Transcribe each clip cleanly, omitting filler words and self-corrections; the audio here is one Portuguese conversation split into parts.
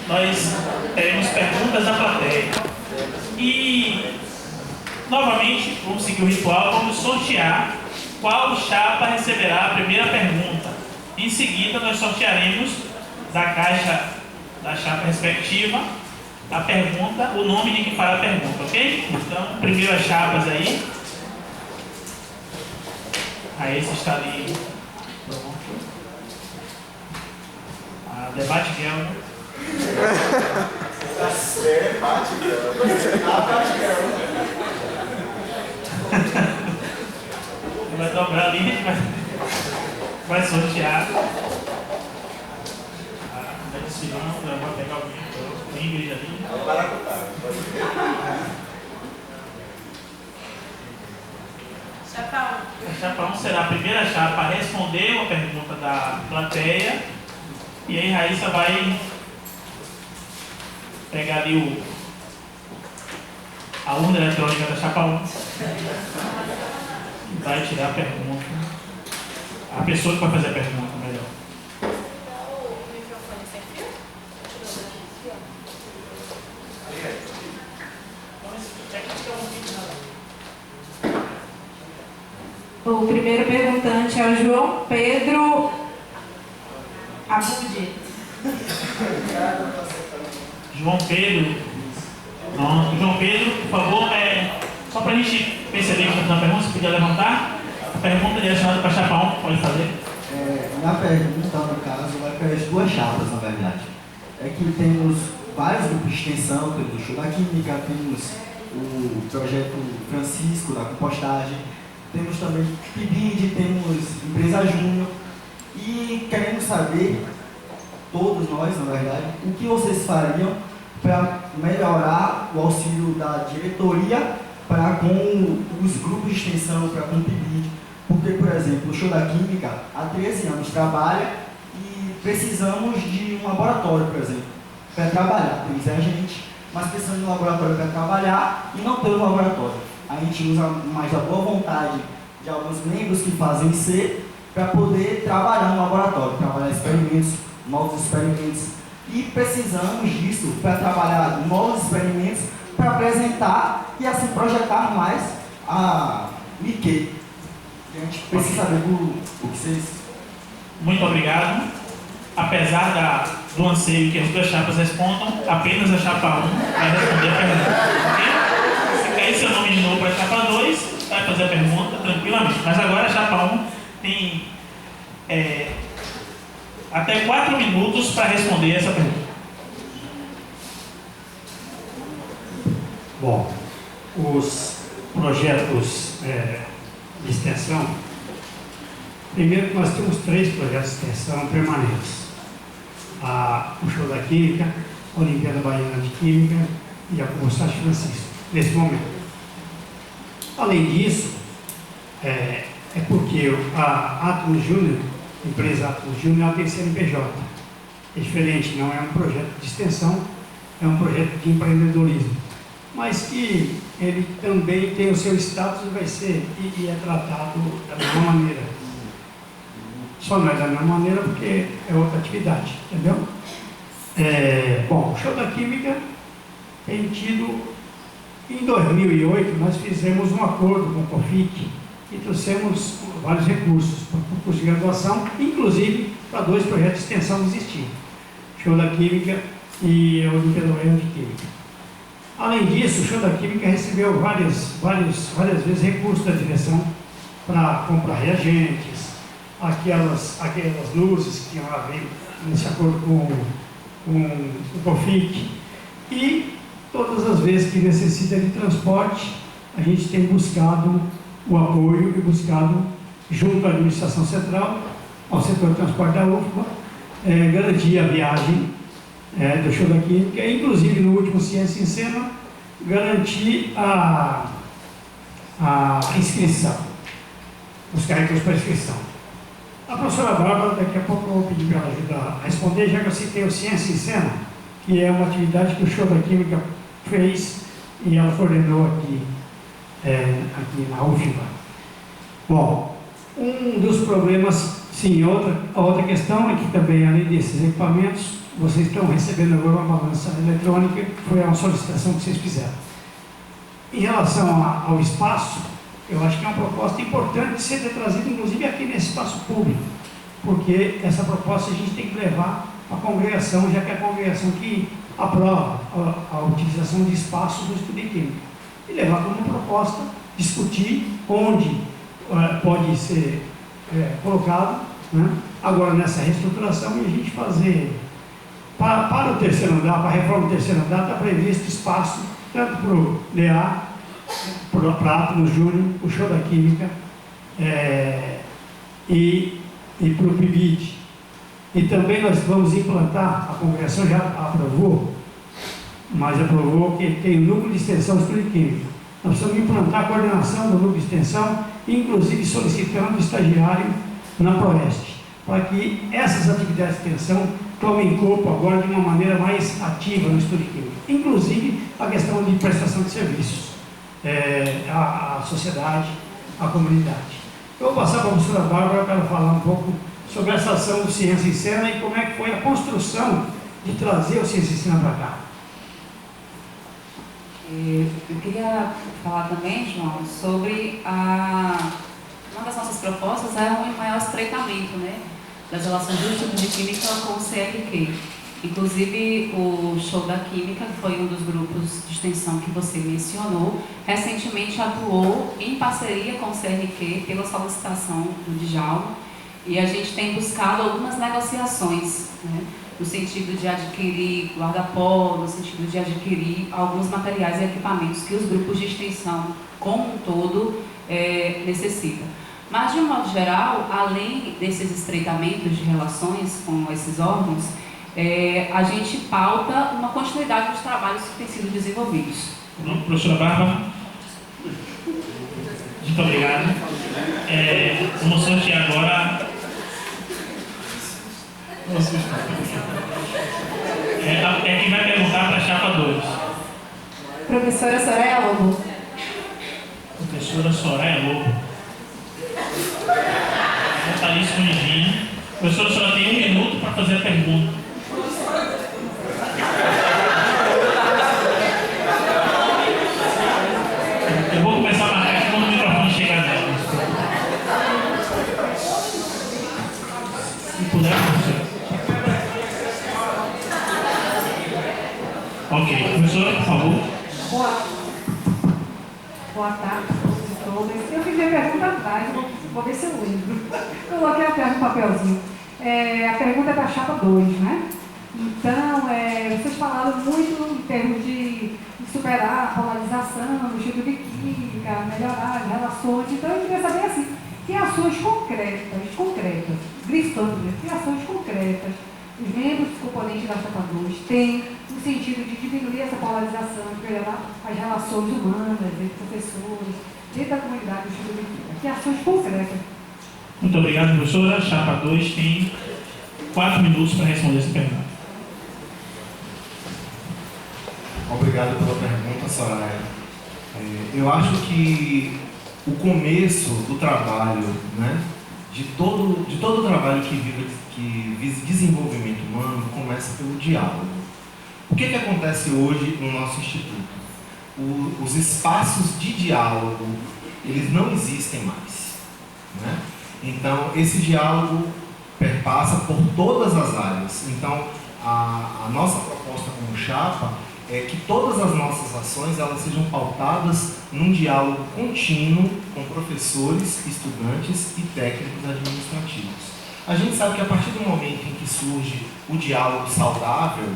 nós teremos perguntas da plateia. E, novamente, vamos seguir o ritual, vamos sortear qual chapa receberá a primeira pergunta. Em seguida, nós sortearemos da caixa da chapa respectiva a pergunta, o nome de quem fará a pergunta, ok? Então, primeiro as chapas aí. Aí esse está ali. Debate Guel. Debate Vai dobrar ali, vai sortear. Eu vou pegar o Ingrid ali. Chapa 1. A chapa 1 será a primeira chapa a responder uma pergunta da plateia. E aí Raíssa vai pegar ali a urna eletrônica da chapa 1 e vai tirar a pergunta. A pessoa que vai fazer a pergunta, melhor. O microfone sem fio? O primeiro perguntante é o João Pedro Abudi. João Pedro. Pronto. João Pedro, por favor, só para a gente perceber que está fazendo a pergunta, se puder levantar. A pergunta direcionada para a chapa 1, pode fazer. Na pergunta, no caso, vai para as duas chapas, na verdade. É que temos vários grupos de extensão, temos o Show da Química, temos o projeto Francisco da compostagem, temos também PIBID, temos Empresa Júnior, e queremos saber, todos nós, na verdade, o que vocês fariam para melhorar o auxílio da diretoria para com os grupos de extensão, para com o PIBID. Porque, por exemplo, o Show da Química há 13 anos trabalha e precisamos de um laboratório, por exemplo, para trabalhar. Temos a gente, mas precisamos de um laboratório para trabalhar e não temos laboratório. A gente usa mais a boa vontade de alguns membros que fazem ser para poder trabalhar no laboratório, trabalhar experimentos, novos experimentos. E precisamos disso para trabalhar novos experimentos para apresentar e assim projetar mais a Mickey. A gente precisa saber o que vocês... Muito obrigado. Apesar do anseio que as duas chapas respondam, apenas a chapa 1 vai responder a pergunta. Okay? Se cair seu nome de novo para a chapa 2, vai fazer a pergunta tranquilamente. Mas agora a chapa 1 tem até 4 minutos para responder essa pergunta. Bom, os projetos de extensão, primeiro que nós temos 3 projetos de extensão permanentes. O Show da Química, a Olimpíada Baiana de Química e a Compostagem Francisco, nesse momento. Além disso, é porque a Atmos Júnior, a empresa Atmos Júnior, ela tem CNPJ. É diferente, não é um projeto de extensão, é um projeto de empreendedorismo. Mas que ele também tem o seu status e vai ser, e é tratado da mesma maneira. Só não é da mesma maneira porque é outra atividade, entendeu? Bom, o Show da Química tem tido, em 2008, nós fizemos um acordo com o COFIC e trouxemos vários recursos para o curso de graduação, inclusive para 2 projetos de extensão que existiam, Show da Química e a Olimpíada Baiana de Química. Além disso, o Show da Química recebeu várias vezes recursos da direção para comprar reagentes, aquelas luzes que ela veio nesse acordo com o COFIC, e todas as vezes que necessita de transporte, a gente tem buscado o apoio e buscado, junto à administração central, ao setor de transporte da UFBA, garantir a viagem do Show da Química, inclusive no último Ciência em Cena, garantir a inscrição, os recursos para inscrição. A professora Bárbara, daqui a pouco eu vou pedir para ela ajudar a responder, já que eu citei o Ciência em Cena, que é uma atividade que o Show da Química fez e ela coordenou aqui na UFBA. Bom, um dos problemas, sim, a outra questão é que também, além desses equipamentos, vocês estão recebendo agora uma balança eletrônica, foi uma solicitação que vocês fizeram. Em relação ao espaço, eu acho que é uma proposta importante de ser trazida, inclusive aqui nesse espaço público, porque essa proposta a gente tem que levar à congregação, já que é a congregação que aprova a utilização de espaço do estudo de química, e levar como proposta, discutir onde pode ser colocado, né? Agora nessa reestruturação, e a gente fazer para o terceiro andar, para a reforma do terceiro andar, está previsto espaço tanto para o LEA, para o Átomos Júnior, o Show da Química e para o PIBID. E também nós vamos implantar, a congregação já aprovou, mas aprovou que tem o núcleo de extensão estudo de química. Nós precisamos implantar a coordenação do núcleo de extensão, inclusive solicitando o estagiário na Proeste, para que essas atividades de extensão tomem corpo agora de uma maneira mais ativa no estudo de química. Inclusive a questão de prestação de serviços à sociedade, à comunidade. Eu vou passar para a professora Bárbara para ela falar um pouco sobre essa ação do Ciência em Cena e como é que foi a construção de trazer o Ciência em Cena para cá. Eu queria falar também, João, sobre uma das nossas propostas é um maior estreitamento, né, das relações do estudo de química com o CRQ. Inclusive, o Show da Química, que foi um dos grupos de extensão que você mencionou, recentemente atuou em parceria com o CRQ pela solicitação do Djalma, e a gente tem buscado algumas negociações, né, no sentido de adquirir guarda-pó, no sentido de adquirir alguns materiais e equipamentos que os grupos de extensão como um todo necessitam. Mas, de um modo geral, além desses estreitamentos de relações com esses órgãos, a gente pauta uma continuidade dos trabalhos que têm sido desenvolvidos. Professora Bárbara, muito obrigado. Vamos sortear agora. Quem vai perguntar para a chapa 2? Professora Soraya Lobo. Professora Soraya Lobo. Está ali escondidinho. Professora, a senhora tem 1 minuto para fazer a pergunta. Eu vou começar a marcar aqui quando o microfone chegar nela. Se puder, professora. Ok, professora, por favor. Boa tarde a todos. Eu fiz a pergunta atrás, vou ver se eu lembro. Coloquei atrás no papelzinho. A pergunta é da chapa 2, né? Então, vocês falaram muito em termos de superar a polarização do estudo de química, melhorar as relações. Então, eu queria saber assim, que ações concretas, grifando, que ações concretas os membros do componente da chapa 2 têm no sentido de diminuir essa polarização, de melhorar as relações humanas entre professores, dentro da comunidade do estudo de química. Que ações concretas? Muito obrigado, professora. Chapa 2 tem 4 minutos para responder essa pergunta. Obrigado pela pergunta, Soraya. Eu acho que o começo do trabalho, né, de todo o trabalho que visa desenvolvimento humano, começa pelo diálogo. O que acontece hoje no nosso instituto? Os espaços de diálogo, eles não existem mais, né? Então, esse diálogo perpassa por todas as áreas. Então, a nossa proposta como chapa é que todas as nossas ações elas sejam pautadas num diálogo contínuo com professores, estudantes e técnicos administrativos. A gente sabe que a partir do momento em que surge o diálogo saudável,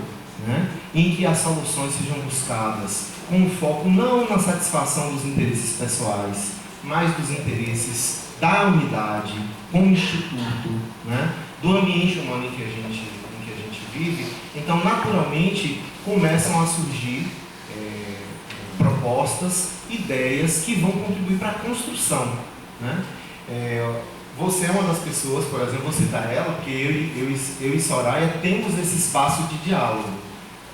né, em que as soluções sejam buscadas com foco não na satisfação dos interesses pessoais, mas dos interesses da unidade, com o instituto, né, do ambiente humano em que a gente vive, então naturalmente começam a surgir propostas, ideias que vão contribuir para a construção, né? Você é uma das pessoas, por exemplo, vou citar ela, porque eu e Soraya temos esse espaço de diálogo,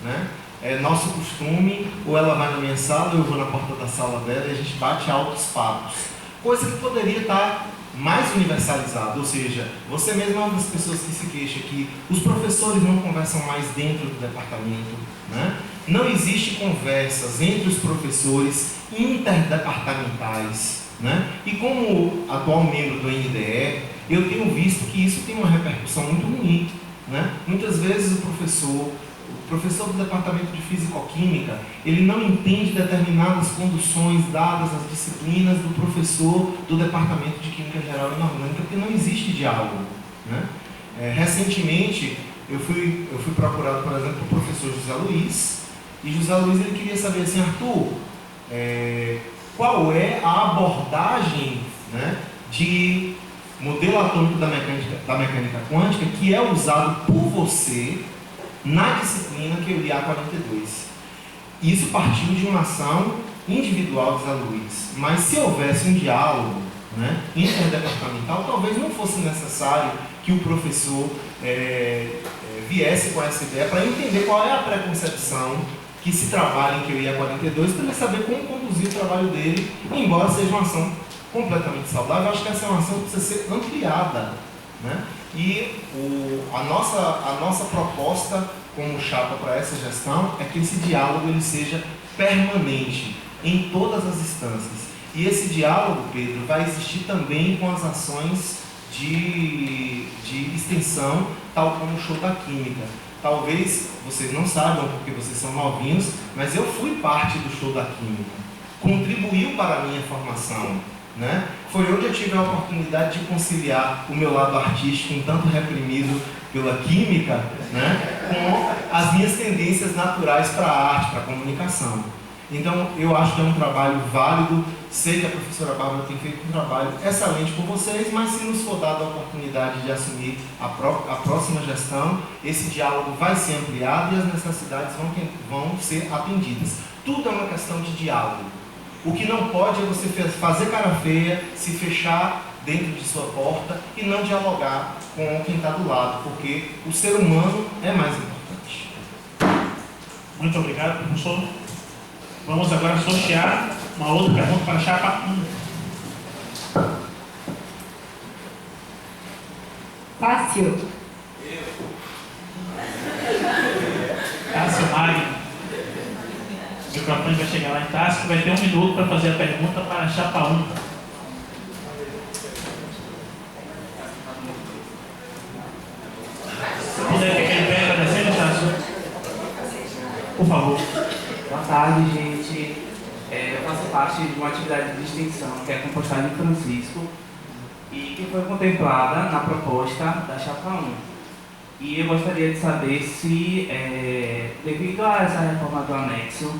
né? É nosso costume, ou ela vai na minha sala, ou eu vou na porta da sala dela e a gente bate altos papos, coisa que poderia estar mais universalizado, ou seja, você mesmo é uma das pessoas que se queixa que os professores não conversam mais dentro do departamento, né? Não existe conversas entre os professores interdepartamentais, né? E como atual membro do NDE, eu tenho visto que isso tem uma repercussão muito ruim, né? Muitas vezes o professor do departamento de Físico-Química, ele não entende determinadas conduções dadas às disciplinas do professor do departamento de Química Geral e Inorgânica, porque não existe diálogo, né? Recentemente, eu fui procurado, por exemplo, pelo professor José Luiz, e José Luiz ele queria saber assim, Arthur, qual é a abordagem, né, de modelo atômico da mecânica quântica que é usado por você na disciplina que é o IA42. Isso partiu de uma ação individual de José Luiz, mas se houvesse um diálogo, né, interdepartamental, talvez não fosse necessário que o professor viesse com essa ideia para entender qual é a preconcepção que se trabalha em QIA 42, para ele saber como conduzir o trabalho dele, embora seja uma ação completamente saudável. Eu acho que essa é uma ação que precisa ser ampliada, né? E a nossa proposta como chapa para essa gestão é que esse diálogo ele seja permanente em todas as instâncias. E esse diálogo, Pedro, vai existir também com as ações de extensão, tal como o Show da Química. Talvez vocês não saibam, porque vocês são novinhos, mas eu fui parte do Show da Química. Contribuiu para a minha formação, né? Foi onde eu tive a oportunidade de conciliar o meu lado artístico, um tanto reprimido pela química, né, com as minhas tendências naturais para a arte, para a comunicação. Então, eu acho que é um trabalho válido. Sei que a professora Bárbara tem feito um trabalho excelente com vocês, mas se nos for dada a oportunidade de assumir a próxima gestão, esse diálogo vai ser ampliado e as necessidades vão ser atendidas. Tudo é uma questão de diálogo. O que não pode é você fazer cara feia, se fechar dentro de sua porta e não dialogar com quem está do lado, porque o ser humano é mais importante. Muito obrigado, professor. Vamos agora sortear uma outra pergunta para a chapa 1. Fácil. Tássio Magno. O microfone vai chegar lá em Tássio, que vai ter 1 minuto para fazer a pergunta para a chapa 1. Se puder ficar em pé, agradecendo, Tássio. Por favor. Boa tarde, gente. Eu faço parte de uma atividade de extensão que é a compostagem Francisco e que foi contemplada na proposta da chapa 1. E eu gostaria de saber se, devido a essa reforma do anexo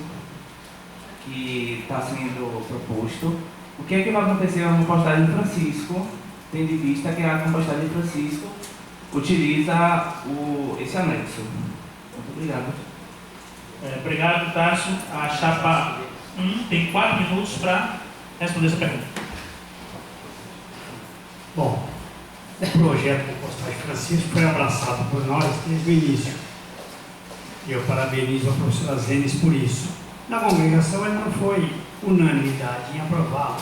que está sendo proposto, o que é que vai acontecer com a compostagem Francisco, tendo em vista que a compostagem Francisco utiliza esse anexo. Muito obrigado. Obrigado, Tássio. A chapa 1 tem 4 minutos para responder essa pergunta. Bom, o projeto Compostagem Francisco foi abraçado por nós desde o início. E eu parabenizo a professora Zenes por isso. Na congregação ele não foi unanimidade em aprová-lo,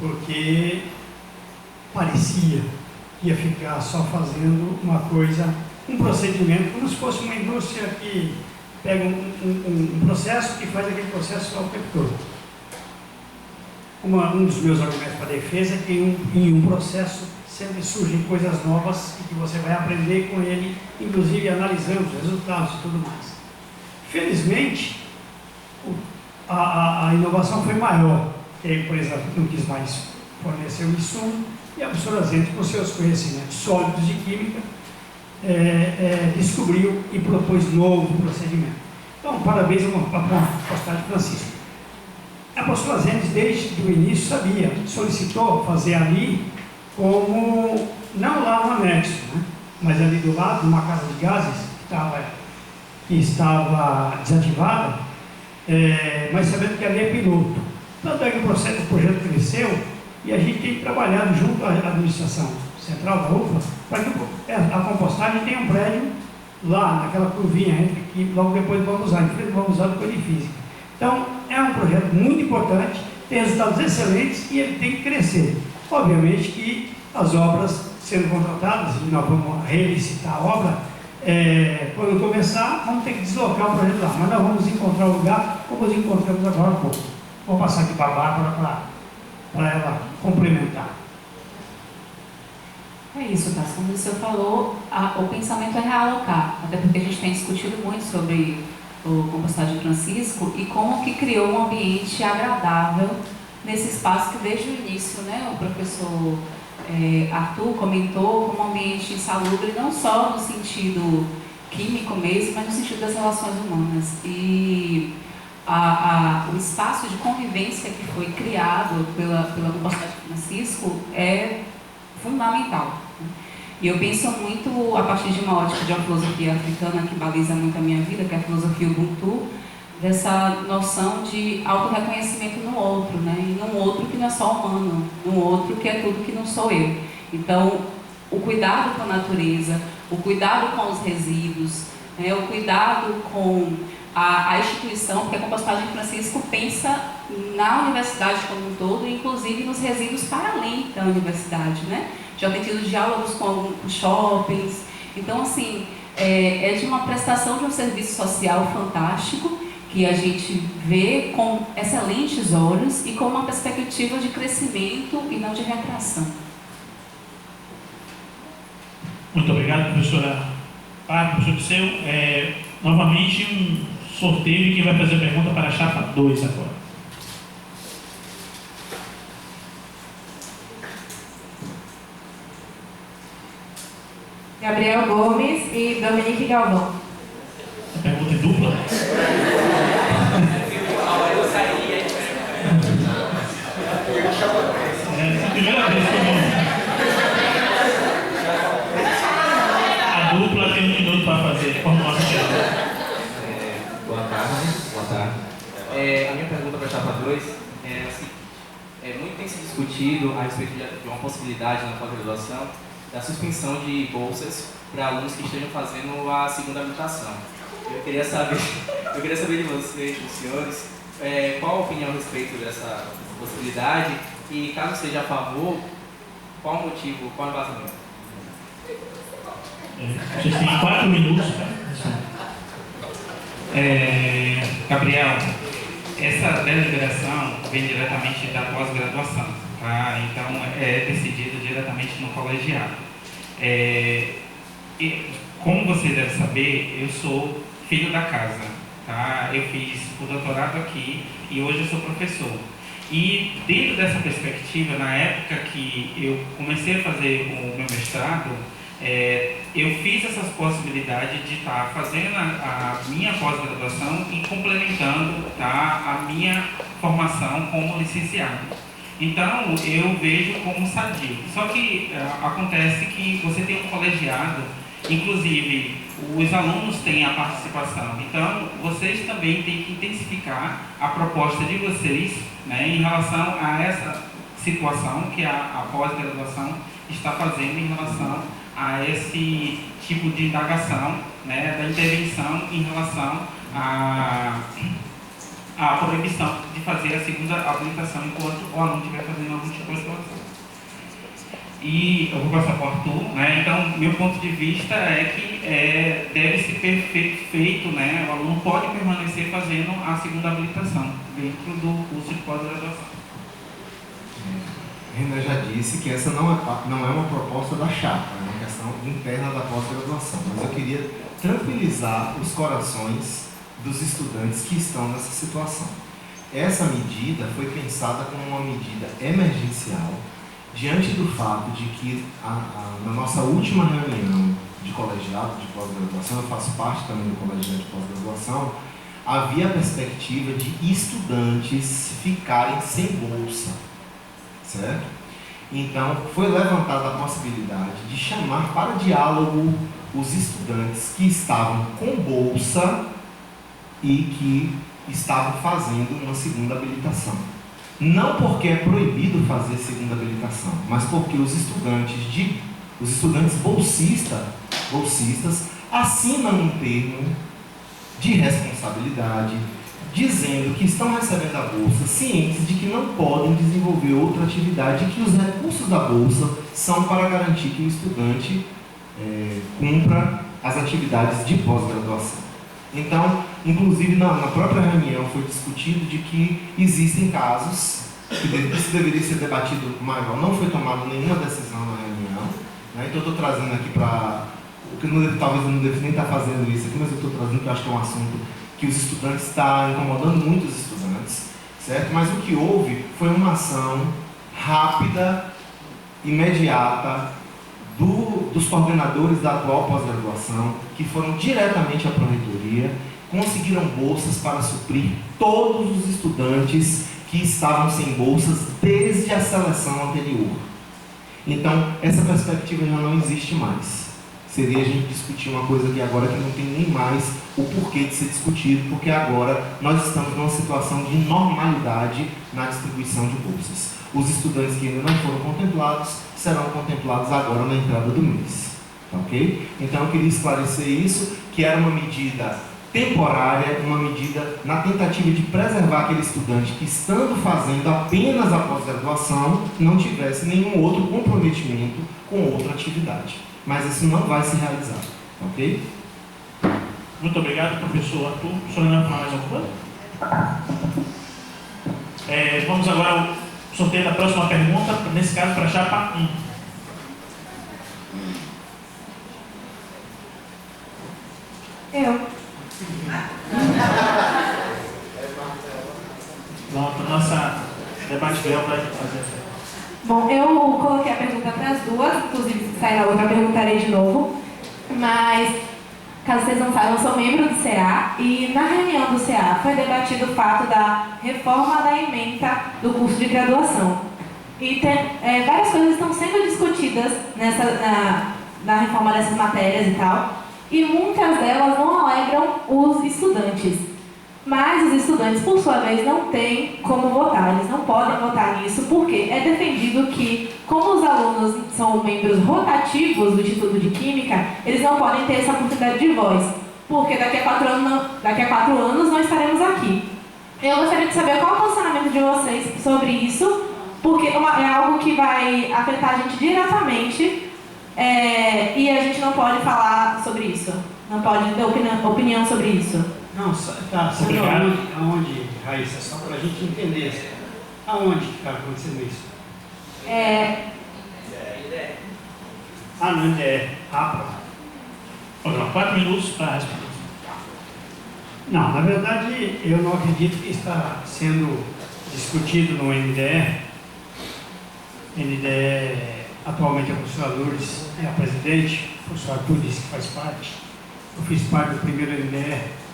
porque parecia que ia ficar só fazendo uma coisa, um procedimento, como se fosse uma indústria que pega um processo e faz aquele processo só o tempo todo. Um dos meus argumentos para a defesa é que em um processo sempre surgem coisas novas e que você vai aprender com ele, inclusive analisando os resultados e tudo mais. Felizmente, a inovação foi maior, porque a empresa não quis mais fornecer o insumo e a professora Zente, com seus conhecimentos sólidos de química, descobriu e propôs novo procedimento. Então, parabéns à compostagem Francisco. A professora Zentes, desde o início, solicitou fazer ali como, não lá no anexo, né, mas ali do lado, numa casa de gases que estava desativada, mas sabendo que ali é piloto. Tanto é que o projeto cresceu e a gente tem trabalhado junto à administração central da UFA para que a compostagem tenha um prédio lá, naquela curvinha, que logo depois vamos usar, em frente vamos usar depois de física. Então, é um projeto muito importante, tem resultados excelentes e ele tem que crescer. Obviamente que as obras sendo contratadas, e nós vamos relicitar a obra, quando começar, vamos ter que deslocar o projeto lá, mas nós vamos encontrar o lugar como nos encontramos agora há pouco. Vou passar aqui para a Bárbara para ela complementar. É isso, tá? Como o senhor falou, o pensamento é realocar, até porque a gente tem discutido muito sobre o Compostagem Francisco e como que criou um ambiente agradável nesse espaço que desde o início, né, o professor Arthur comentou como um ambiente insalubre, não só no sentido químico mesmo, mas no sentido das relações humanas. E o espaço de convivência que foi criado pela Compostagem Francisco é fundamental. E eu penso muito a partir de uma ótica de uma filosofia africana que baliza muito a minha vida, que é a filosofia Ubuntu, dessa noção de autorreconhecimento no outro, né? E num outro que não é só humano, num outro que é tudo que não sou eu. Então, o cuidado com a natureza, o cuidado com os resíduos, né? O cuidado com a instituição, porque a Compostagem Francisco pensa na universidade como um todo, inclusive nos resíduos para além da universidade, né? Já tem tido diálogos com shoppings. Então, assim, é de uma prestação de um serviço social fantástico, que a gente vê com excelentes olhos e com uma perspectiva de crescimento e não de retração. Muito obrigado, professora. Professor Disseu, novamente um sorteio de quem vai fazer a pergunta para a chapa 2 agora. Gabriel Gomes e Dominique Galvão. A pergunta é dupla? É a primeira vez que a dupla tem 1 minuto para fazer, como nós queremos. Boa tarde. A minha pergunta para a chapa 2 é assim, muito tem se discutido a respeito de uma possibilidade na pós-graduação da suspensão de bolsas para alunos que estejam fazendo a segunda habilitação. Eu queria saber de vocês, dos senhores, qual a opinião a respeito dessa possibilidade e, caso seja a favor, qual o motivo, qual o embasamento? Vocês têm 4 minutos. Gabriel, essa deliberação vem diretamente da pós-graduação, tá? Então é decidido diretamente no colegiado. E, como você deve saber, eu sou filho da casa, tá? Eu fiz o doutorado aqui e hoje eu sou professor. E dentro dessa perspectiva, na época que eu comecei a fazer o meu mestrado, eu fiz essas possibilidades de estar fazendo a minha pós-graduação e complementando, tá, a minha formação como licenciado. Então, eu vejo como sadio. Só que acontece que você tem um colegiado, inclusive os alunos têm a participação. Então, vocês também têm que intensificar a proposta de vocês, né, em relação a essa situação que a pós-graduação está fazendo em relação a esse tipo de indagação, né, da intervenção em relação a proibição de fazer a segunda habilitação enquanto o aluno estiver fazendo algum tipo de situação. E eu vou passar para o Arthur, né? Então, meu ponto de vista é que deve ser feito, né? O aluno pode permanecer fazendo a segunda habilitação dentro do curso de pós-graduação. Renan já disse que essa não é uma proposta da chapa, é uma questão interna da pós-graduação, mas eu queria tranquilizar os corações dos estudantes que estão nessa situação. Essa medida foi pensada como uma medida emergencial diante do fato de que na nossa última reunião de colegiado de pós-graduação, eu faço parte também do colegiado de pós-graduação, havia a perspectiva de estudantes ficarem sem bolsa, certo? Então, foi levantada a possibilidade de chamar para diálogo os estudantes que estavam com bolsa e que estavam fazendo uma segunda habilitação. Não porque é proibido fazer segunda habilitação, mas porque os estudantes bolsistas assinam um termo de responsabilidade, dizendo que estão recebendo a bolsa, cientes de que não podem desenvolver outra atividade e que os recursos da bolsa são para garantir que o estudante cumpra as atividades de pós-graduação. Então, inclusive na própria reunião foi discutido de que existem casos que isso deveria ser debatido maior, não foi tomada nenhuma decisão na reunião, né? Então eu estou trazendo aqui para... talvez eu não deva nem estar fazendo isso aqui, mas eu estou trazendo que eu acho que é um assunto que os estudantes está incomodando muito os estudantes, certo? Mas o que houve foi uma ação rápida, imediata, dos coordenadores da atual pós-graduação, que foram diretamente à Pró-Reitoria, conseguiram bolsas para suprir todos os estudantes que estavam sem bolsas desde a seleção anterior. Então, essa perspectiva já não existe mais. Seria a gente discutir uma coisa que agora que não tem nem mais o porquê de ser discutido, porque agora nós estamos numa situação de normalidade na distribuição de bolsas. Os estudantes que ainda não foram contemplados serão contemplados agora na entrada do mês. Ok? Então eu queria esclarecer isso, que era uma medida temporária, uma medida na tentativa de preservar aquele estudante que, estando fazendo apenas a pós-graduação, não tivesse nenhum outro comprometimento com outra atividade. Mas isso não vai se realizar, ok? Muito obrigado, professor Arthur. O senhor ainda falar mais alguma coisa? Vamos agora ao sorteio da próxima pergunta, nesse caso para a chapa 1. Eu. Pronto, nossa debate real vai fazer. Bom, eu coloquei a pergunta para as duas, inclusive se sair na outra eu perguntarei de novo, mas caso vocês não saibam, eu sou membro do CA e na reunião do CA foi debatido o fato da reforma da ementa do curso de graduação. E várias coisas estão sendo discutidas na reforma dessas matérias e tal, e muitas delas não alegram os estudantes. Mas os estudantes, por sua vez, não têm como votar, eles não podem votar nisso, porque é defendido que, como os alunos são membros rotativos do Instituto de Química, eles não podem ter essa oportunidade de voz, porque daqui a 4 anos nós estaremos aqui. Eu gostaria de saber qual é o posicionamento de vocês sobre isso, porque é algo que vai afetar a gente diretamente, e a gente não pode falar sobre isso, não pode ter opinião sobre isso. Não, tá, sabe aonde, Raíssa, só para a gente entender, aonde que está acontecendo isso? No IDE. Pronto. 4 minutos para responder. Não, na verdade, eu não acredito que está sendo discutido no NDE. NDE, atualmente, a professora Lourdes é a presidente, o professor Arthur disse que faz parte. Eu fiz parte do primeiro NDE.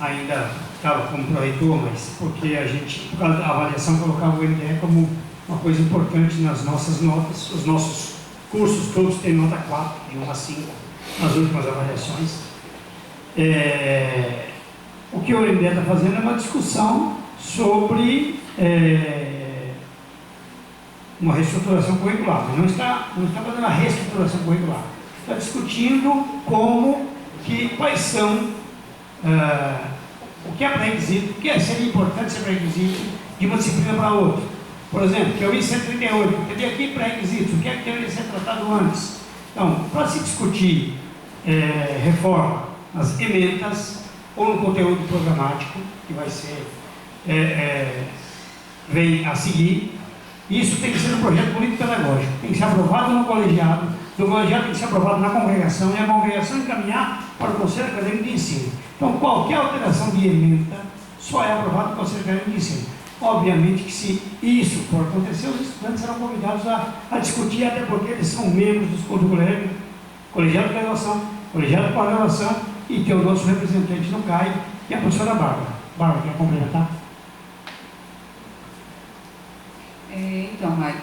Ainda estava como pró-reitor, mas porque a gente, por causa da avaliação, colocava o NDE como uma coisa importante nas nossas notas. Os nossos cursos todos têm nota 4, de 1 a 5, nas últimas avaliações. O que o NDE está fazendo é uma discussão sobre uma reestruturação curricular, mas não está fazendo uma reestruturação curricular. Está discutindo quais são o que é pré-requisito, o que seria importante ser pré-requisito de uma disciplina para outra. Por exemplo, que é o I-138, que tem aqui pré-requisitos, o que é que deveria ser tratado antes. Então, para se discutir reforma nas emendas ou no conteúdo programático, que vai ser, vem a seguir, isso tem que ser um projeto político-pedagógico, tem que ser aprovado no colegiado, do colegiado tem que ser aprovado na congregação, e a congregação encaminhar para o Conselho Acadêmico de Ensino. Então, qualquer alteração de emenda só é aprovada no Conselho Acadêmico de Ensino. Obviamente que, se isso for acontecer, os estudantes serão convidados a discutir, até porque eles são membros do colegiado de graduação, colegiado de pós-graduação, e tem o nosso representante no CAI, que é a professora Bárbara. Bárbara, quer complementar? Então, Mário,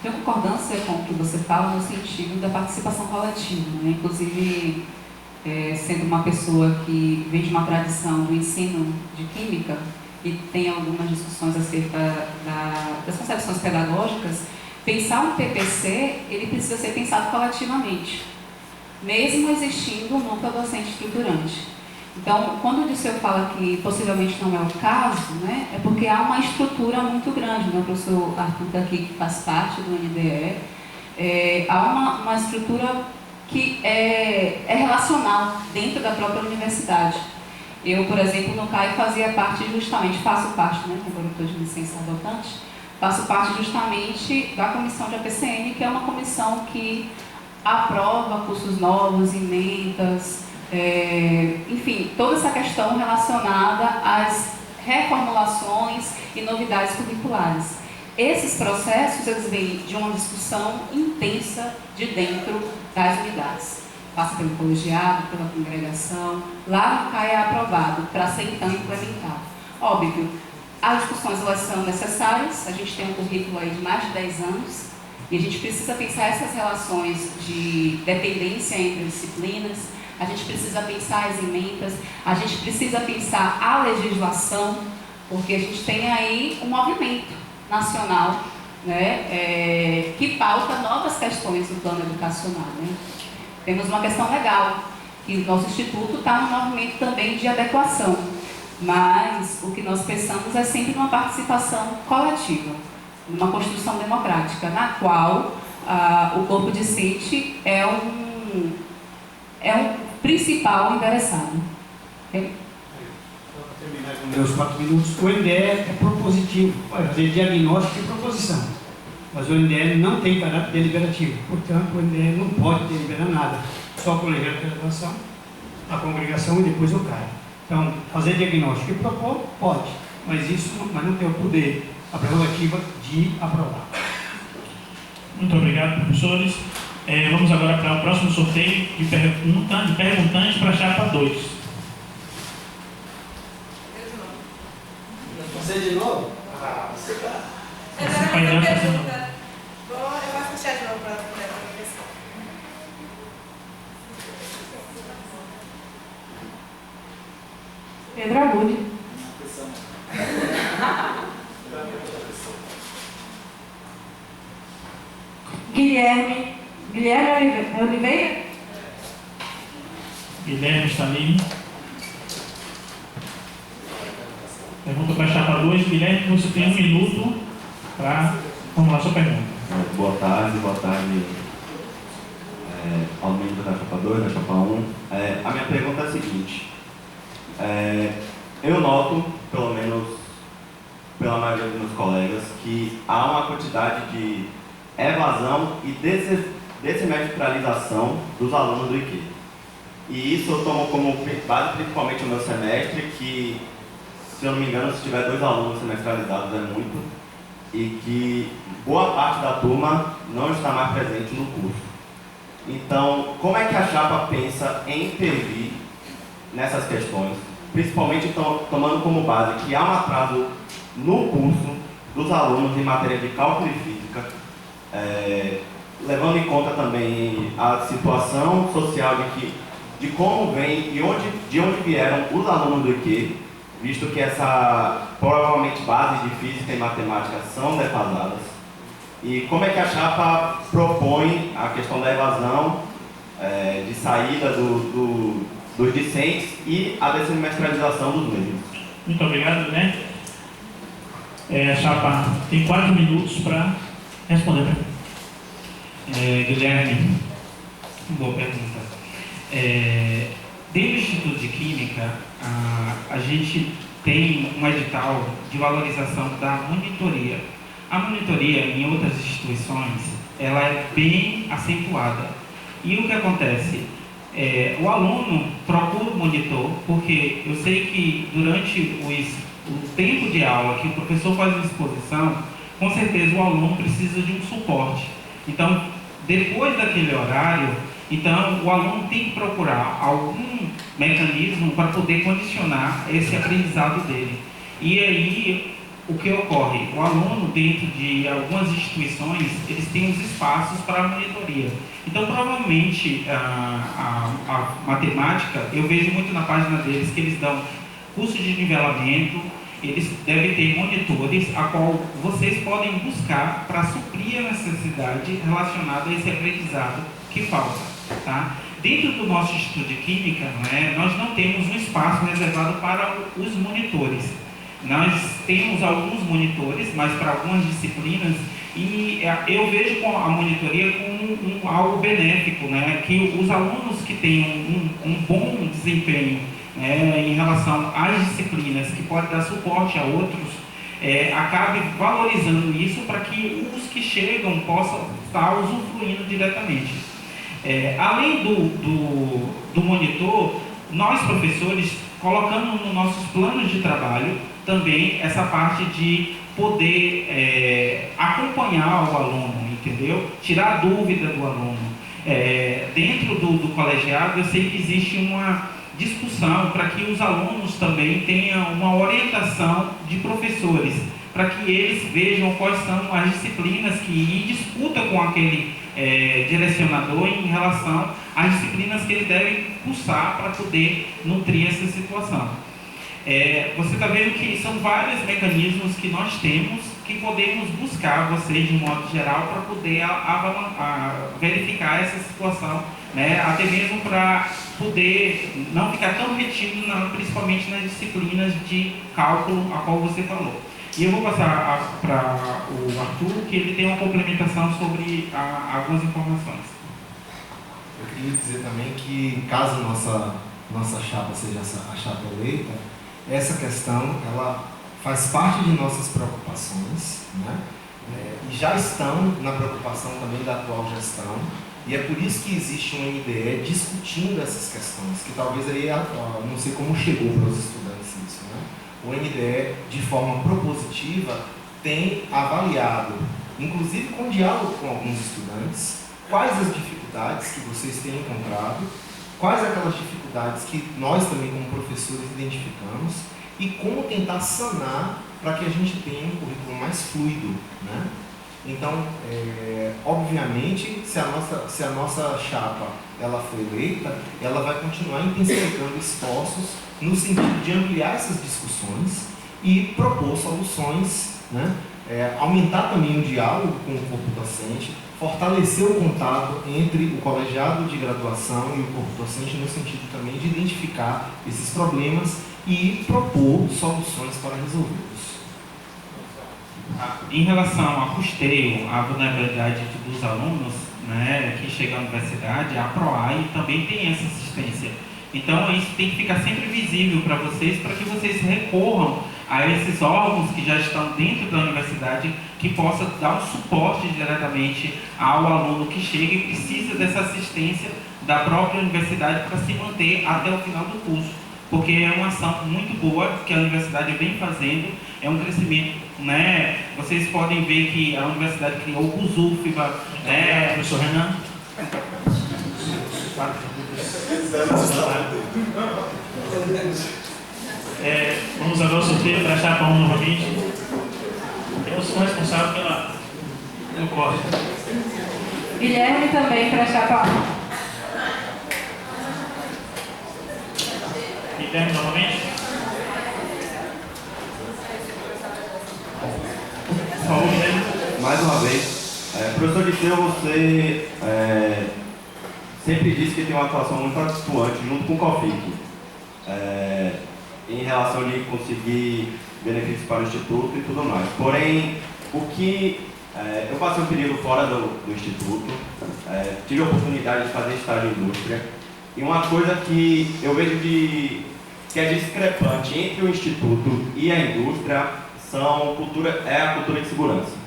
tenho concordância com o que você fala no sentido da participação coletiva, né? Inclusive, sendo uma pessoa que vem de uma tradição do ensino de química e tem algumas discussões acerca das concepções pedagógicas, pensar um PPC, ele precisa ser pensado coletivamente, mesmo existindo um núcleo docente estruturante. Então, quando o Dirceu fala que possivelmente não é o caso, né, é porque há uma estrutura muito grande, né? O professor Arthur daqui, que faz parte do NDE, há uma estrutura que é relacional dentro da própria universidade. Eu, por exemplo, no CAI faço parte, né, agora eu estou de licença adotante, faço parte justamente da comissão de APCN, que é uma comissão que aprova cursos novos, emendas, enfim, toda essa questão relacionada às reformulações e novidades curriculares. Esses processos, eles vêm de uma discussão intensa de dentro das unidades. Passa pelo colegiado, pela congregação, lá no CAI é aprovado para ser então implementado. Óbvio, as discussões elas são necessárias, a gente tem um currículo aí de mais de 10 anos e a gente precisa pensar essas relações de dependência entre disciplinas, a gente precisa pensar as emendas, a gente precisa pensar a legislação, porque a gente tem aí um movimento nacional, né, que pauta novas questões do plano educacional, né? Temos uma questão legal, que o nosso instituto está num movimento também de adequação, mas o que nós pensamos é sempre numa participação coletiva, numa construção democrática, na qual o corpo discente é um principal interessado. Okay? Para terminar com meus 4 minutos, o NDE é propositivo, vai fazer diagnóstico e proposição, mas o NDE não tem caráter deliberativo, portanto o NDE não pode deliberar nada, só o colegiado de graduação, a congregação e depois o CAI. Então, fazer diagnóstico e propor, pode, mas não tem o poder, a prerrogativa de aprovar. Muito obrigado, professores. Vamos agora para o próximo sorteio de perguntantes para a chapa 2. Você de novo? Você vai fazer a pergunta. Eu vou fechar de novo para a professora. Pedro Agude. Guilherme Oliveira? Guilherme está ali. Pergunta para a chapa 2. Guilherme, você tem 1 minuto para formular sua pergunta. Boa tarde ao membro da chapa 2, da chapa 1. A minha pergunta é a seguinte. Eu noto, pelo menos pela maioria dos meus colegas, que há uma quantidade de evasão e dessemestralização dos alunos do IQ. E isso eu tomo como base principalmente no meu semestre, que, se eu não me engano, se tiver 2 alunos semestralizados é muito, e que boa parte da turma não está mais presente no curso. Então, como é que a chapa pensa em intervir nessas questões, principalmente tomando como base que há um atraso no curso dos alunos em matéria de cálculo e física, levando em conta também a situação social de como vem e de onde vieram os alunos do IQ, visto que essa provavelmente base de física e matemática são defasadas. E como é que a chapa propõe a questão da evasão, de saída dos discentes e a dessemestralização dos mesmos? Muito obrigado, né? A chapa tem 4 minutos para responder. Guilherme, boa pergunta. Dentro do Instituto de Química, a gente tem um edital de valorização da monitoria. A monitoria, em outras instituições, ela é bem acentuada. E o que acontece? O aluno procura o monitor, porque eu sei que durante o tempo de aula que o professor faz uma exposição, com certeza o aluno precisa de um suporte. Então, depois daquele horário, então o aluno tem que procurar algum mecanismo para poder condicionar esse aprendizado dele. E aí, o que ocorre? O aluno, dentro de algumas instituições, eles têm os espaços para a monitoria. Então, provavelmente, a matemática, eu vejo muito na página deles que eles dão curso de nivelamento, eles devem ter monitores, a qual vocês podem buscar para suprir a necessidade relacionada a esse aprendizado que falta, tá? Dentro do nosso Instituto de Química, né, nós não temos um espaço reservado para os monitores. Nós temos alguns monitores, mas para algumas disciplinas, e eu vejo a monitoria como algo benéfico, né, que os alunos que têm um bom desempenho em relação às disciplinas, que pode dar suporte a outros, acabe valorizando isso para que os que chegam possam estar usufruindo diretamente. Além do monitor, nós professores colocamos nos nossos planos de trabalho também essa parte de poder acompanhar o aluno, entendeu? Tirar a dúvida do aluno. Dentro do colegiado, eu sei que existe uma discussão para que os alunos também tenham uma orientação de professores, para que eles vejam quais são as disciplinas e disputa com aquele direcionador em relação às disciplinas que ele deve cursar para poder nutrir essa situação. Você está vendo que são vários mecanismos que nós temos que podemos buscar vocês de modo geral para poder verificar essa situação, né? Até mesmo para poder não ficar tão retido, principalmente nas disciplinas de cálculo a qual você falou. E eu vou passar para o Arthur, que ele tem uma complementação sobre algumas informações. Eu queria dizer também que, caso nossa chapa seja a chapa eleita, essa questão ela faz parte de nossas preocupações, né? E já estão na preocupação também da atual gestão, e é por isso que existe um NDE discutindo essas questões, que talvez aí, não sei como chegou para os estudantes isso, né? O NDE, de forma propositiva, tem avaliado, inclusive com diálogo com alguns estudantes, quais as dificuldades que vocês têm encontrado, quais aquelas dificuldades que nós também como professores identificamos e como tentar sanar para que a gente tenha um currículo mais fluido, né? Então, obviamente, se a nossa chapa ela foi eleita, ela vai continuar intensificando esforços no sentido de ampliar essas discussões e propor soluções, né? Aumentar também o diálogo com o corpo docente, fortalecer o contato entre o colegiado de graduação e o corpo docente no sentido também de identificar esses problemas e propor soluções para resolvê-los. Em relação a custeio, a vulnerabilidade dos alunos, né, que chegam à universidade, a PROAI também tem essa assistência. Então, isso tem que ficar sempre visível para que vocês recorram a esses órgãos que já estão dentro da universidade, que possa dar um suporte diretamente ao aluno que chega e precisa dessa assistência da própria universidade para se manter até o final do curso. Porque é uma ação muito boa que a universidade vem fazendo, é um crescimento, né? Vocês podem ver que a universidade criou o CUSUFBA, né? Professor Renan. Vamos agora ao sorteio para a chapa 1 novamente. Eu sou responsável pelo corte. Guilherme também para a chapa 1. Guilherme novamente. Falou, Guilherme. Mais uma vez, professor Liceu, você sempre disse que tem uma atuação muito atuante junto com o COFIC, em relação a conseguir benefícios para o Instituto e tudo mais. Porém, eu passei um período fora do Instituto, tive a oportunidade de fazer estágio em indústria, e uma coisa que eu vejo que é discrepante entre o Instituto e a indústria é a cultura de segurança.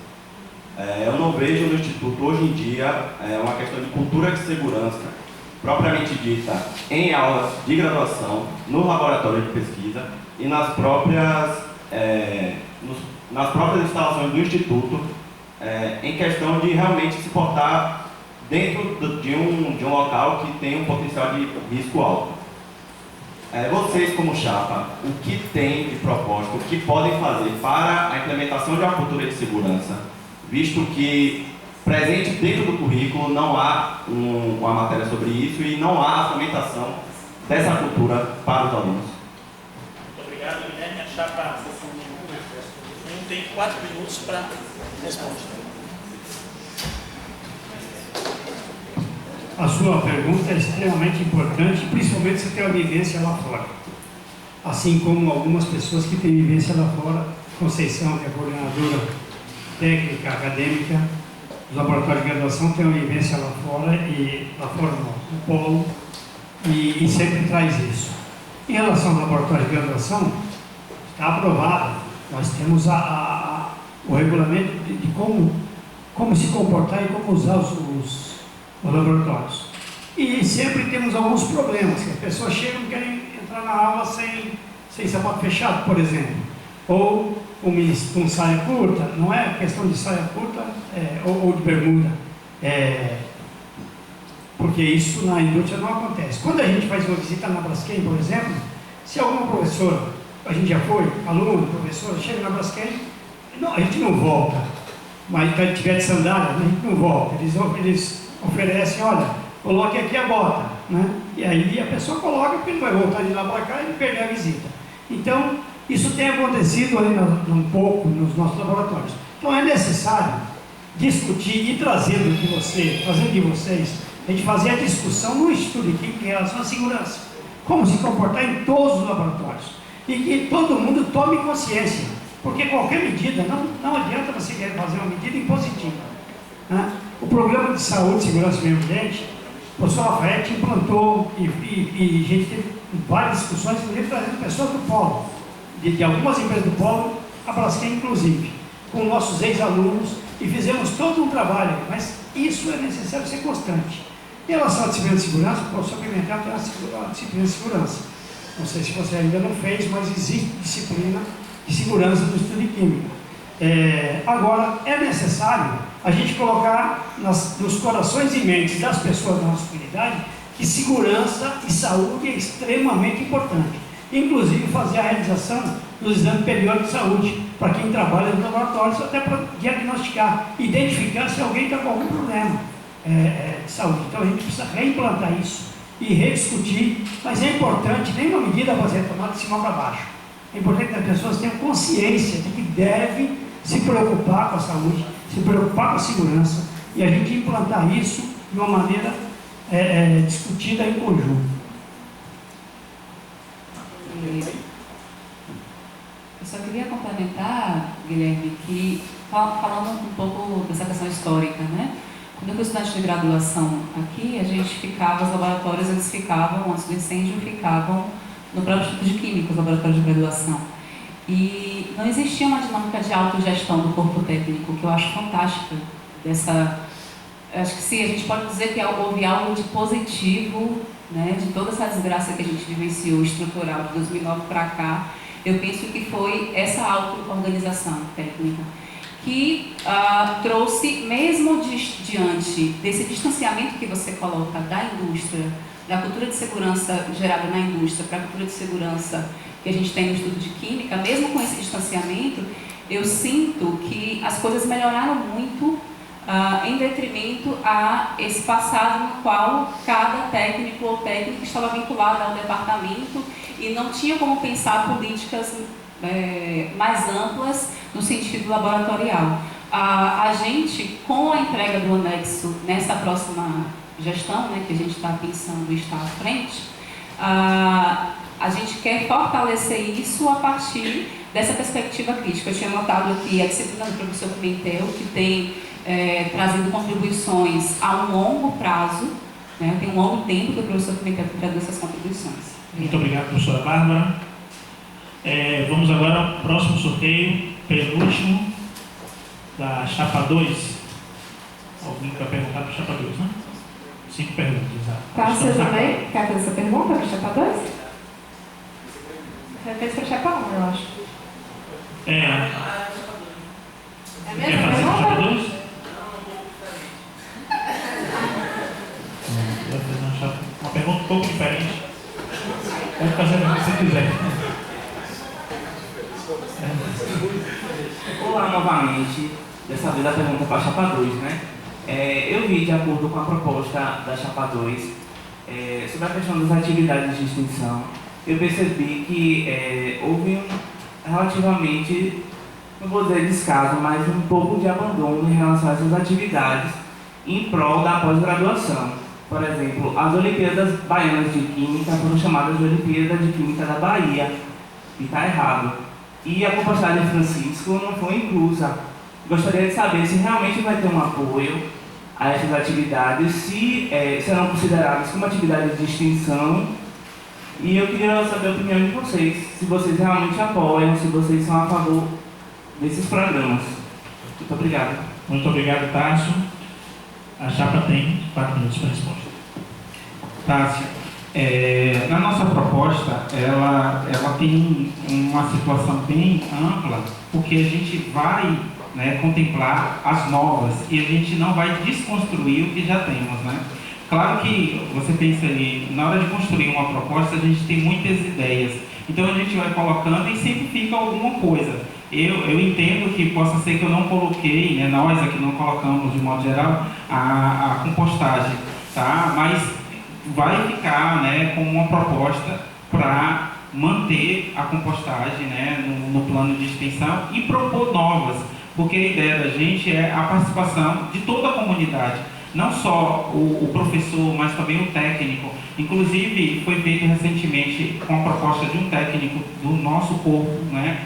Eu não vejo no Instituto hoje em dia uma questão de cultura de segurança propriamente dita em aulas de graduação, no laboratório de pesquisa e nas próprias instalações do Instituto, em questão de realmente se portar dentro de um local que tem um potencial de risco alto. Vocês, como chapa, o que tem de proposta, o que podem fazer para a implementação de uma cultura de segurança, visto que presente dentro do currículo não há uma matéria sobre isso e não há a fomentação dessa cultura para os alunos? Muito obrigado, Guilherme. A chapa 1 tem 4 minutos para responder. A sua pergunta é extremamente importante, principalmente se tem uma vivência lá fora. Assim como algumas pessoas que têm vivência lá fora, Conceição, que é coordenadora técnica, acadêmica, os laboratórios de graduação têm uma vivência lá fora, e lá fora no polo, e sempre traz isso. Em relação ao laboratório de graduação, está aprovado, nós temos o regulamento de como se comportar e como usar os laboratórios. E sempre temos alguns problemas, que as pessoas chegam e querem entrar na aula sem sapato fechado, por exemplo, ou com saia curta. Não é questão de saia curta ou de bermuda, porque isso na indústria não acontece. Quando a gente faz uma visita na Braskem, por exemplo, se alguma professora, a gente já foi, aluno, professora, chega na Braskem, a gente não volta, mas se ele tiver de sandália, a gente não volta. Eles oferecem, olha, coloque aqui a bota, né? E aí a pessoa coloca, porque ele vai voltar de lá para cá e perder a visita. Então, isso tem acontecido ali um pouco nos nossos laboratórios. Então é necessário discutir e trazendo de vocês, a gente fazer a discussão no Instituto de Química em relação à segurança. Como se comportar em todos os laboratórios. E que todo mundo tome consciência. Porque qualquer medida, não adianta você querer fazer uma medida impositiva. Né? O Programa de Saúde e Segurança do Meio Ambiente, o professor Rafael implantou, e a gente teve várias discussões, inclusive trazendo pessoas do polo, de algumas empresas do polo, a Braskem inclusive, com nossos ex-alunos, e fizemos todo um trabalho, mas isso é necessário ser constante. Em relação à disciplina de segurança, o professor Pimentel tem a disciplina de segurança. Não sei se você ainda não fez, mas existe disciplina de segurança do estudo de química. Agora, é necessário a gente colocar nos corações e mentes das pessoas da nossa comunidade que segurança e saúde é extremamente importante. Inclusive, fazer a realização dos exames periódicos de saúde para quem trabalha nos laboratórios, até para diagnosticar, identificar se alguém está com algum problema de saúde. Então, a gente precisa reimplantar isso e rediscutir, mas é importante, nenhuma medida vai ser tomada de cima para baixo. É importante que as pessoas tenham consciência de que devem se preocupar com a saúde, se preocupar com a segurança, e a gente implantar isso de uma maneira discutida em conjunto. Eu só queria complementar, Guilherme, que falando um pouco dessa questão histórica, né? Quando eu fui estudante de graduação aqui, a gente ficava, os laboratórios eles ficavam, antes do incêndio, ficavam no próprio Instituto de Química, os laboratórios de graduação. E não existia uma dinâmica de autogestão do corpo técnico, que eu acho fantástica. Acho que sim, a gente pode dizer que houve algo de positivo, né, de toda essa desgraça que a gente vivenciou estrutural de 2009 para cá. Eu penso que foi essa auto-organização técnica que trouxe, mesmo diante desse distanciamento que você coloca da indústria, da cultura de segurança gerada na indústria para a cultura de segurança que a gente tem no estudo de química, mesmo com esse distanciamento, eu sinto que as coisas melhoraram muito em detrimento a esse passado no qual cada técnico ou técnica estava vinculado ao departamento e não tinha como pensar políticas mais amplas no sentido laboratorial. A gente, com a entrega do anexo nessa próxima gestão, né, que a gente está pensando e está à frente, a gente quer fortalecer isso a partir dessa perspectiva crítica. Eu tinha notado aqui a disciplina do professor Pimentel, que tem trazido contribuições a um longo prazo, né, tem um longo tempo que o professor Pimentel traz essas contribuições. Muito obrigado, professora Bárbara. Vamos agora ao próximo sorteio, penúltimo, da Chapa 2. Alguém quer perguntar para a Chapa 2, né? 5 perguntas, exato. Cássio também quer fazer essa pergunta para a Chapa 2? Você fez para a Chapa 1, eu acho. É mesmo? Quer fazer para a Chapa 2? Vou fazer uma pergunta um pouco diferente. Pode fazer o que você quiser. Olá novamente, dessa vez a pergunta para a Chapa 2, né? Eu vi, de acordo com a proposta da Chapa 2, sobre a questão das atividades de extinção, eu percebi que houve relativamente, não vou dizer descaso, mas um pouco de abandono em relação a essas atividades em prol da pós-graduação. Por exemplo, as Olimpíadas Baianas de Química foram chamadas de Olimpíada de Química da Bahia, e está errado. E a compostagem Francisco não foi inclusa. Gostaria de saber se realmente vai ter um apoio a essas atividades, se serão consideradas como atividades de extensão. E eu queria saber a opinião de vocês, se vocês realmente apoiam, se vocês são a favor desses programas. Muito obrigado. Muito obrigado, Tássio. A chapa tem 4 minutos para responder. Tássio, na nossa proposta, ela tem uma situação bem ampla, porque a gente vai, né, contemplar as novas e a gente não vai desconstruir o que já temos, né? Claro que você pensa ali, na hora de construir uma proposta, a gente tem muitas ideias, então a gente vai colocando e sempre fica alguma coisa. Eu entendo que possa ser que eu não coloquei, né, nós aqui não colocamos de modo geral a compostagem, tá? Mas vai ficar, né, como uma proposta para manter a compostagem, né, no plano de extensão e propor novas, porque a ideia da gente é a participação de toda a comunidade, não só o professor, mas também o técnico. Inclusive, foi feito recentemente com a proposta de um técnico do nosso corpo, né,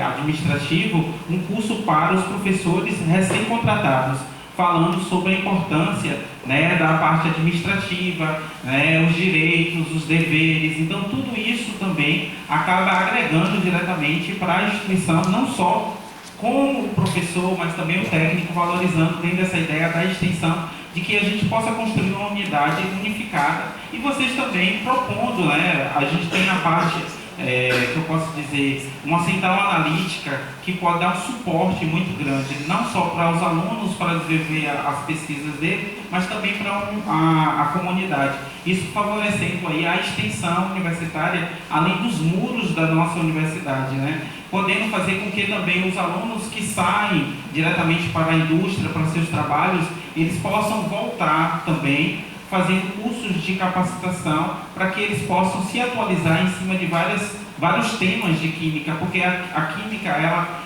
administrativo, um curso para os professores recém-contratados, falando sobre a importância, né, da parte administrativa, né, os direitos, os deveres. Então, tudo isso também acaba agregando diretamente para a instituição, não só como o professor, mas também o técnico, valorizando dentro dessa ideia da extensão, de que a gente possa construir uma unidade unificada. E vocês também propondo, né, a gente tem a parte, que eu posso dizer, uma central analítica que pode dar um suporte muito grande, não só para os alunos, para desenvolver as pesquisas dele, mas também para a comunidade. Isso favorecendo aí a extensão universitária, além dos muros da nossa universidade, né? Podendo fazer com que também os alunos que saem diretamente para a indústria, para seus trabalhos, eles possam voltar também fazendo cursos de capacitação para que eles possam se atualizar em cima de vários temas de química, porque a química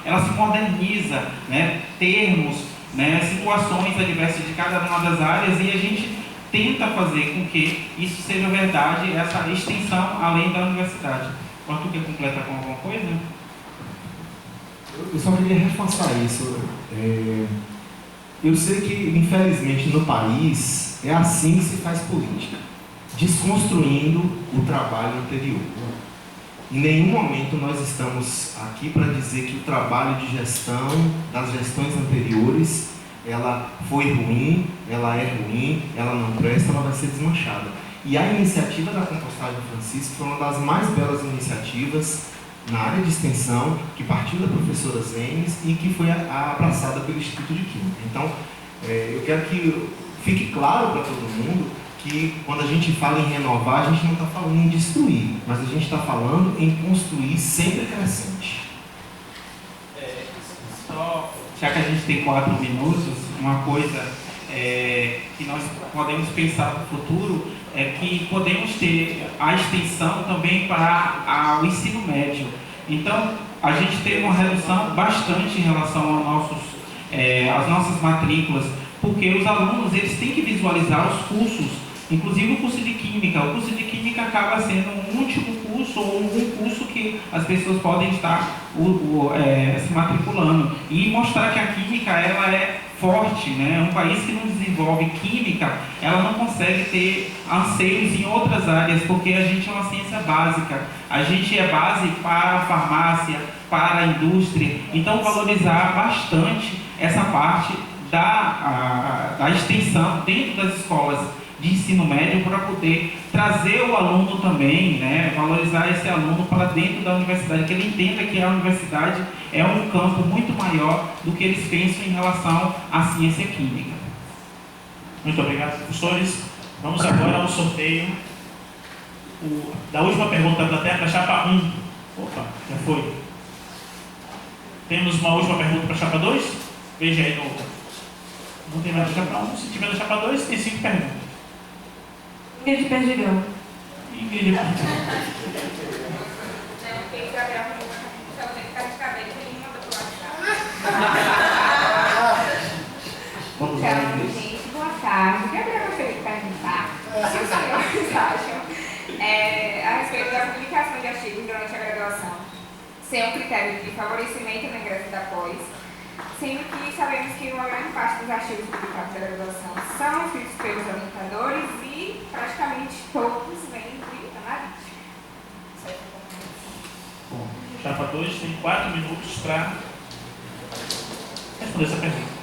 ela se moderniza, né? Termos, né? Situações adversas de cada uma das áreas, e a gente tenta fazer com que isso seja verdade, essa extensão além da universidade. O Arthur quer completar com alguma coisa? Eu só queria reforçar isso. Eu sei que, infelizmente, no país, é assim que se faz política, desconstruindo o trabalho anterior. Em nenhum momento nós estamos aqui para dizer que o trabalho de gestão, das gestões anteriores, ela foi ruim, ela é ruim, ela não presta, ela vai ser desmanchada. E a iniciativa da Compostagem Francisco foi uma das mais belas iniciativas na área de extensão, que partiu da professora Zenes e que foi abraçada pelo Instituto de Química. Então, eu quero que fique claro para todo mundo que quando a gente fala em renovar, a gente não está falando em destruir, mas a gente está falando em construir sempre crescente. Só, já que a gente tem 4 minutos, uma coisa que nós podemos pensar para o futuro é que podemos ter a extensão também para o ensino médio. Então, a gente teve uma redução bastante em relação às nossas matrículas, porque os alunos eles têm que visualizar os cursos, inclusive o curso de Química. O curso de Química acaba sendo um último curso ou um curso que as pessoas podem estar se matriculando. E mostrar que a Química ela é forte, né? Um país que não desenvolve Química, ela não consegue ter anseios em outras áreas, porque a gente é uma ciência básica. A gente é base para a farmácia, para a indústria. Então, valorizar bastante essa parte da extensão dentro das escolas de ensino médio, para poder trazer o aluno também, né, valorizar esse aluno para dentro da universidade, que ele entenda que a universidade é um campo muito maior do que eles pensam em relação à ciência química. Muito obrigado, professores. Vamos agora ao sorteio da última pergunta da plateia para a chapa 1. Opa, já foi. Temos uma última pergunta para a chapa 2? Veja aí não tem mais da chapa 1. Se tiver da chapa 2, tem 5 perguntas. Ingrid Perdigão. Ingrid Perdigão. Então, gente, boa tarde. Gabriela Felipe ser um critério de favorecimento no ingresso da pós, sendo que sabemos que uma grande parte dos artigos publicados da graduação são escritos pelos orientadores e praticamente todos vêm de analítica. Bom, chapa 2 tem 4 minutos para responder essa pergunta.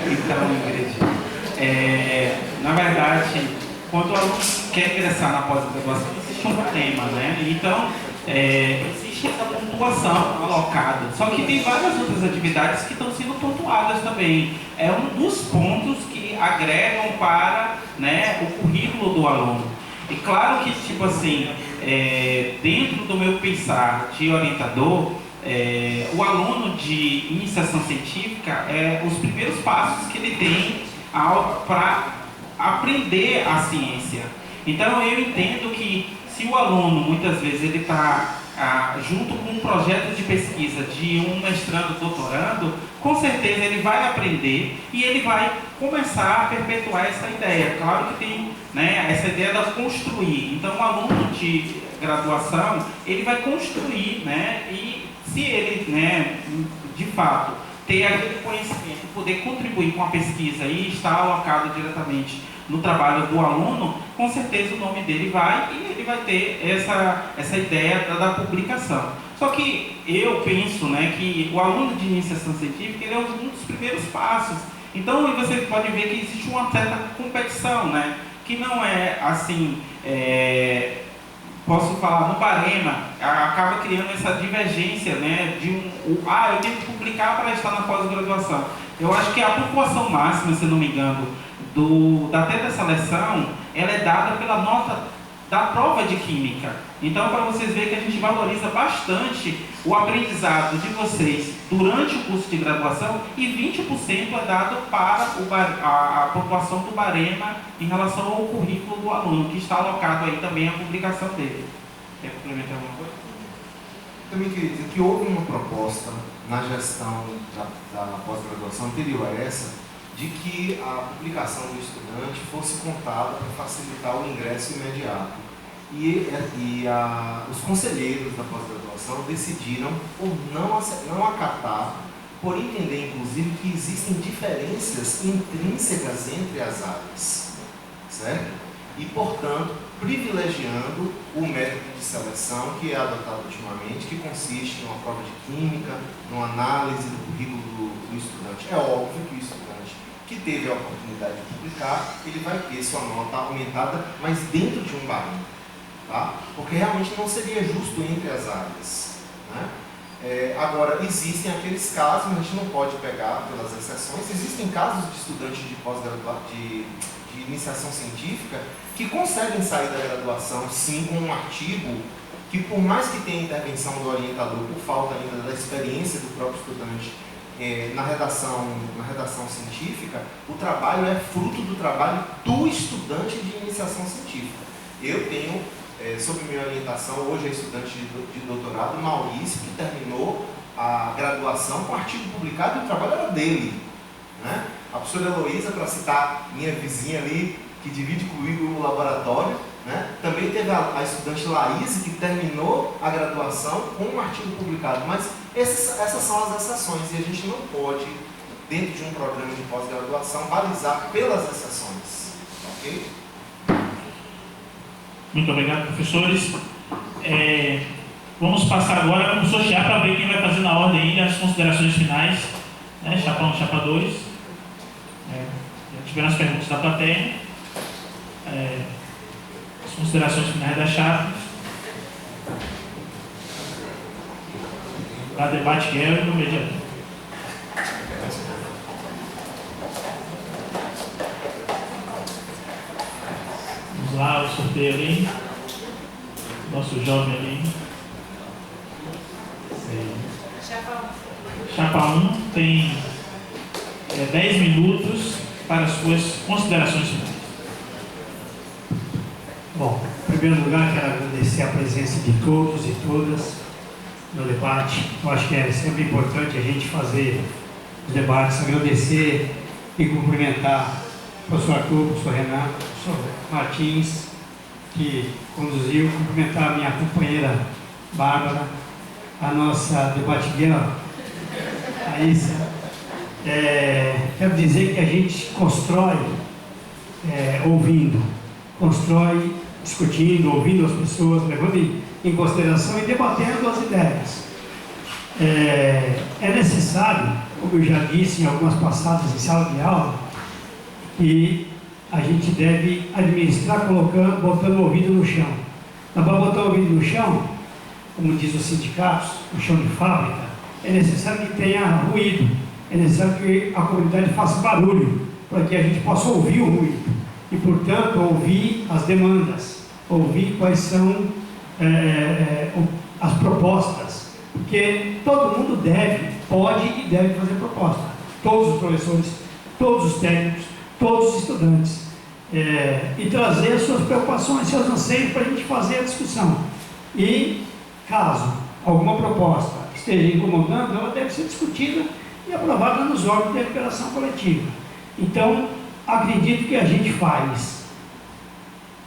Então, Ingrid, na verdade, quando o aluno quer ingressar na pós-graduação, existe um tema, né? Então, existe essa pontuação alocada. Só que tem várias outras atividades que estão sendo pontuadas também. É um dos pontos que agregam para, né, o currículo do aluno. E claro que, tipo assim, dentro do meu pensar de orientador, o aluno de iniciação científica os primeiros passos que ele tem para aprender a ciência. Então eu entendo que se o aluno muitas vezes ele está junto com um projeto de pesquisa de um mestrando, doutorando, com certeza ele vai aprender e ele vai começar a perpetuar essa ideia. Claro que tem, né, essa ideia da construir. Então o aluno de graduação ele vai construir, né, e se ele, né, de fato, ter aquele conhecimento, poder contribuir com a pesquisa e estar alocado diretamente no trabalho do aluno, com certeza o nome dele vai e ele vai ter essa ideia da publicação. Só que eu penso, né, que o aluno de iniciação científica ele é um dos primeiros passos. Então você pode ver que existe uma certa competição, né, que não é assim... posso falar, no barema, acaba criando essa divergência, né, eu tenho que publicar para estar na pós-graduação. Eu acho que a pontuação máxima, se não me engano, até da seleção, ela é dada pela nota da prova de química. Então, para vocês verem que a gente valoriza bastante o aprendizado de vocês durante o curso de graduação e 20% é dado para a pontuação do barema em relação ao currículo do aluno, que está alocado aí também a publicação dele. Quer complementar alguma coisa? Também queria dizer que houve uma proposta na gestão da pós-graduação anterior a essa, de que a publicação do estudante fosse contada para facilitar o ingresso imediato. Os conselheiros da pós-graduação decidiram por não acatar, por entender, inclusive, que existem diferenças intrínsecas entre as áreas, certo? E, portanto, privilegiando o método de seleção que é adotado ultimamente, que consiste em uma prova de química, numa análise do currículo do estudante. É óbvio que o estudante que teve a oportunidade de publicar, ele vai ter sua nota aumentada, mas dentro de um baremo, tá? Porque realmente não seria justo entre as áreas, né? Agora, existem aqueles casos, mas a gente não pode pegar pelas exceções, existem casos de estudantes de pós-graduação, de iniciação científica, que conseguem sair da graduação, sim, com um artigo que, por mais que tenha intervenção do orientador, por falta ainda da experiência do próprio estudante, na redação científica, o trabalho é fruto do trabalho do estudante de iniciação científica. Eu tenho, sob minha orientação, hoje é estudante de doutorado, Maurício, que terminou a graduação com artigo publicado e o trabalho era dele, né? A professora Heloísa, para citar minha vizinha ali, que divide comigo o laboratório, né? Também teve a estudante Laís, que terminou a graduação com um artigo publicado, mas essas são as exceções e a gente não pode, dentro de um programa de pós-graduação, balizar pelas exceções, ok? Muito obrigado, professores. Vamos passar agora, vamos sortear para ver quem vai fazer na ordem aí as considerações finais, né? Chapa 1, chapa 2. Já tiveram as perguntas da plateia. As considerações finais da chapa. A debate que é no mediador. Vamos lá, o sorteio ali. Nosso jovem ali. Chapa 1 tem 10 minutos para as suas considerações finais. Bom, em primeiro lugar, quero agradecer a presença de todos e todas no debate. Eu acho que é sempre importante a gente fazer os debates, agradecer e cumprimentar o professor Arthur, o professor Renato, o professor Martins, que conduziu, cumprimentar a minha companheira Bárbara, a nossa debategueira, a Isa. Quero dizer que a gente constrói ouvindo, constrói discutindo, ouvindo as pessoas, levando em consideração e debatendo as ideias. É necessário, como eu já disse em algumas passadas em sala de aula, que a gente deve administrar botando o ouvido no chão. Não vai botar o ouvido no chão, como diz os sindicatos, no chão de fábrica, é necessário que tenha ruído, é necessário que a comunidade faça barulho, para que a gente possa ouvir o ruído e, portanto, ouvir as demandas, ouvir quais são as propostas, porque todo mundo pode e deve fazer proposta, todos os professores, todos os técnicos, todos os estudantes, e trazer as suas preocupações, seus anseios para a gente fazer a discussão. E, caso alguma proposta esteja incomodando, ela deve ser discutida e aprovada nos órgãos de deliberação coletiva. Então, acredito que a gente faz.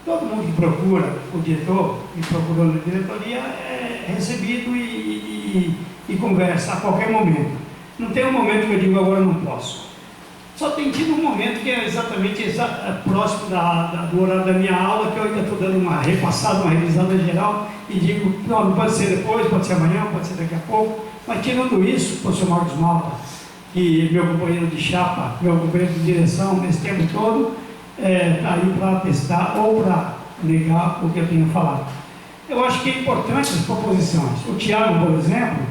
Todo mundo que procura o diretor, que procurou na diretoria, é recebido e conversa a qualquer momento. Não tem um momento que eu digo agora não posso. Só tem tido um momento que é exatamente próximo do horário da minha aula, que eu ainda estou dando uma repassada, uma revisada geral, e digo, não pode ser depois, pode ser amanhã, pode ser daqui a pouco. Mas tirando isso, o professor Marcos Malta, e meu companheiro de chapa, meu companheiro de direção nesse tempo todo, está aí para atestar ou para negar o que eu tenho falado. Eu acho que é importante as proposições. O Tiago, por exemplo,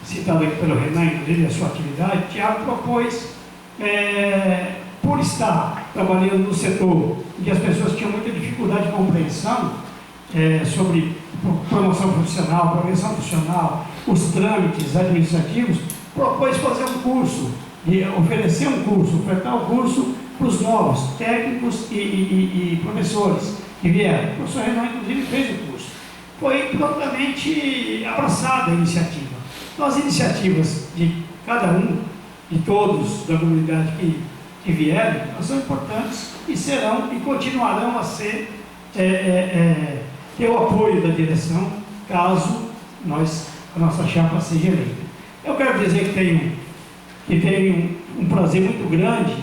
citado aqui pelo Renan, inclusive a sua atividade, o Tiago propôs, por estar trabalhando no setor e as pessoas tinham muita dificuldade de compreensão sobre promoção profissional, progressão profissional, os trâmites administrativos, propôs fazer um curso, oferecer um curso, ofertar um curso para os novos técnicos e professores que vieram. O professor Renan, inclusive, fez o curso. Foi prontamente abraçada a iniciativa. Então, as iniciativas de cada um, de todos da comunidade que vierem, são importantes e serão e continuarão a ser, ter o apoio da direção, caso a nossa chapa seja eleita. Eu quero dizer que tenho um prazer muito grande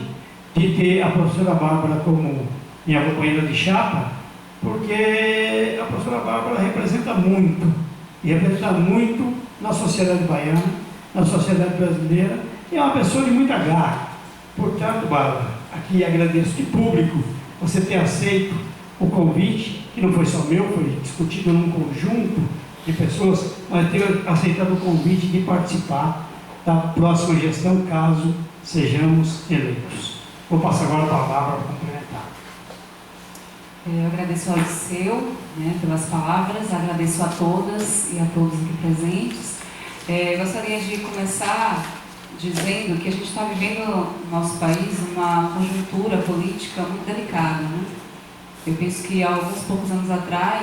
de ter a professora Bárbara como minha companheira de chapa, porque a professora Bárbara representa muito na sociedade baiana, na sociedade brasileira, e é uma pessoa de muita garra. Portanto, Bárbara, aqui agradeço de público você ter aceito o convite, que não foi só meu, foi discutido num conjunto de pessoas, mas ter aceitado o convite de participar da próxima gestão, caso sejamos eleitos. Vou passar agora para a Bárbara para complementar. Eu agradeço ao Liceu, pelas palavras, agradeço a todas e a todos aqui presentes. Gostaria de começar dizendo que a gente está vivendo no nosso país uma conjuntura política muito delicada, Eu penso que há alguns poucos anos atrás,